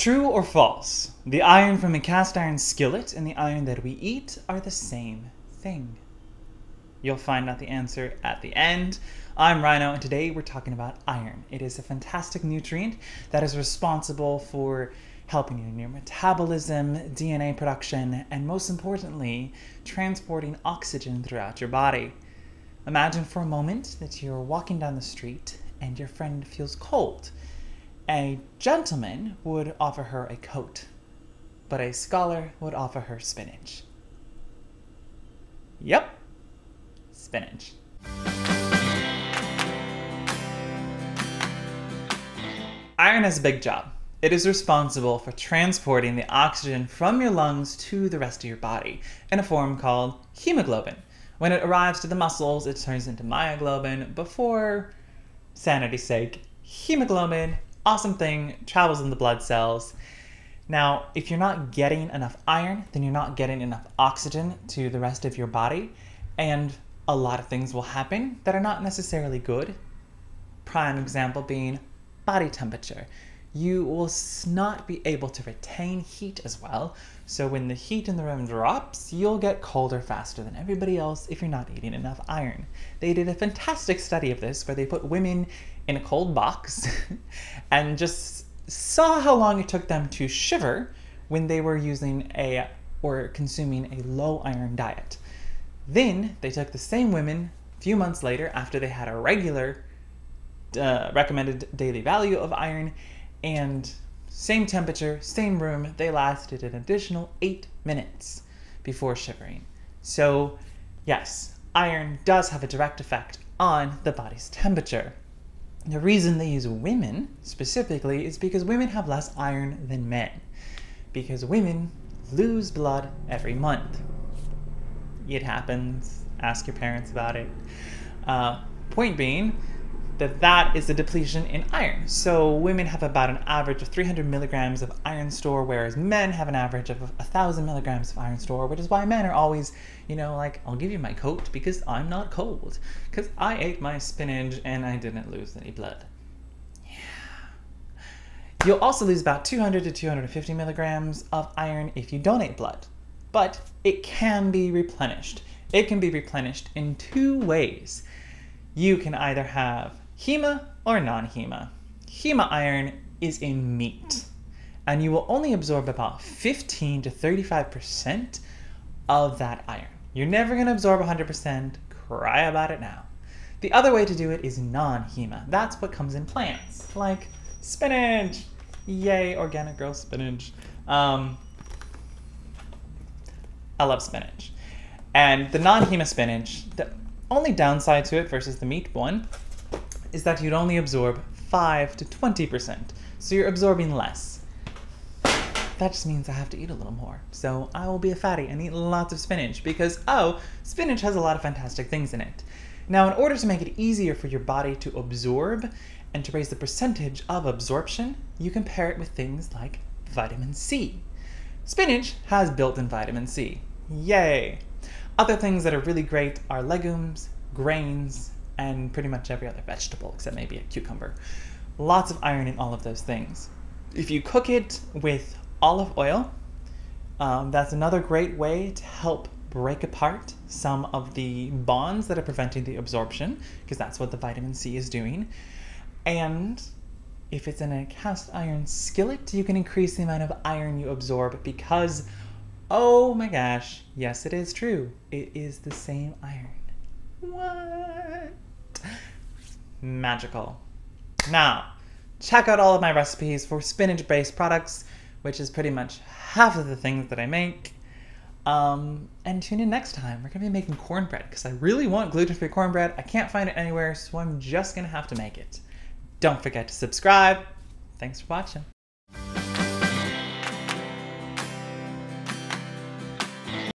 True or false? The iron from a cast iron skillet and the iron that we eat are the same thing. You'll find out the answer at the end. I'm Rhino, and today we're talking about iron. It is a fantastic nutrient that is responsible for helping you in your metabolism, DNA production, and most importantly, transporting oxygen throughout your body. Imagine for a moment that you're walking down the street and your friend feels cold. A gentleman would offer her a coat, but a scholar would offer her spinach. Yep, spinach. Iron has a big job. It is responsible for transporting the oxygen from your lungs to the rest of your body in a form called hemoglobin. When it arrives to the muscles, it turns into myoglobin. But for sanity's sake, hemoglobin, awesome thing, travels in the blood cells. Now, if you're not getting enough iron, then you're not getting enough oxygen to the rest of your body, and a lot of things will happen that are not necessarily good. Prime example being body temperature. You will not be able to retain heat as well, so when the heat in the room drops, you'll get colder faster than everybody else if you're not eating enough iron. They did a fantastic study of this where they put women in a cold box and just saw how long it took them to shiver when they were using or consuming a low iron diet. Then they took the same women a few months later after they had a regular recommended daily value of iron, and same temperature, same room, they lasted an additional 8 minutes before shivering. So yes, iron does have a direct effect on the body's temperature. The reason they use women specifically is because women have less iron than men, because women lose blood every month. It happens. Ask your parents about it. Point being that is a depletion in iron. So women have about an average of 300 milligrams of iron store, whereas men have an average of 1,000 milligrams of iron store, which is why men are always, like, I'll give you my coat because I'm not cold, because I ate my spinach and I didn't lose any blood. Yeah. You'll also lose about 200 to 250 milligrams of iron if you donate blood, but it can be replenished. It can be replenished in two ways. You can either have hema or non-hema. Hema iron is in meat, and you will only absorb about 15 to 35% of that iron. You're never going to absorb 100%. Cry about it now. The other way to do it is non-hema. That's what comes in plants, like spinach. Yay, organic girl spinach. I love spinach. And the non-hema spinach, the only downside to it versus the meat one is that you'd only absorb 5 to 20%. So you're absorbing less. That just means I have to eat a little more. So I will be a fatty and eat lots of spinach because, spinach has a lot of fantastic things in it. Now, in order to make it easier for your body to absorb and to raise the percentage of absorption, you can pair it with things like vitamin C. Spinach has built-in vitamin C. Yay! Other things that are really great are legumes, grains, and pretty much every other vegetable except maybe a cucumber. Lots of iron in all of those things. If you cook it with olive oil, that's another great way to help break apart some of the bonds that are preventing the absorption, because that's what the vitamin C is doing. And if it's in a cast iron skillet, you can increase the amount of iron you absorb because, oh my gosh, yes, it is true. It is the same iron. What? Magical. Now, check out all of my recipes for spinach-based products, which is pretty much half of the things that I make. And tune in next time. We're going to be making cornbread because I really want gluten-free cornbread. I can't find it anywhere, so I'm just going to have to make it. Don't forget to subscribe. Thanks for watching.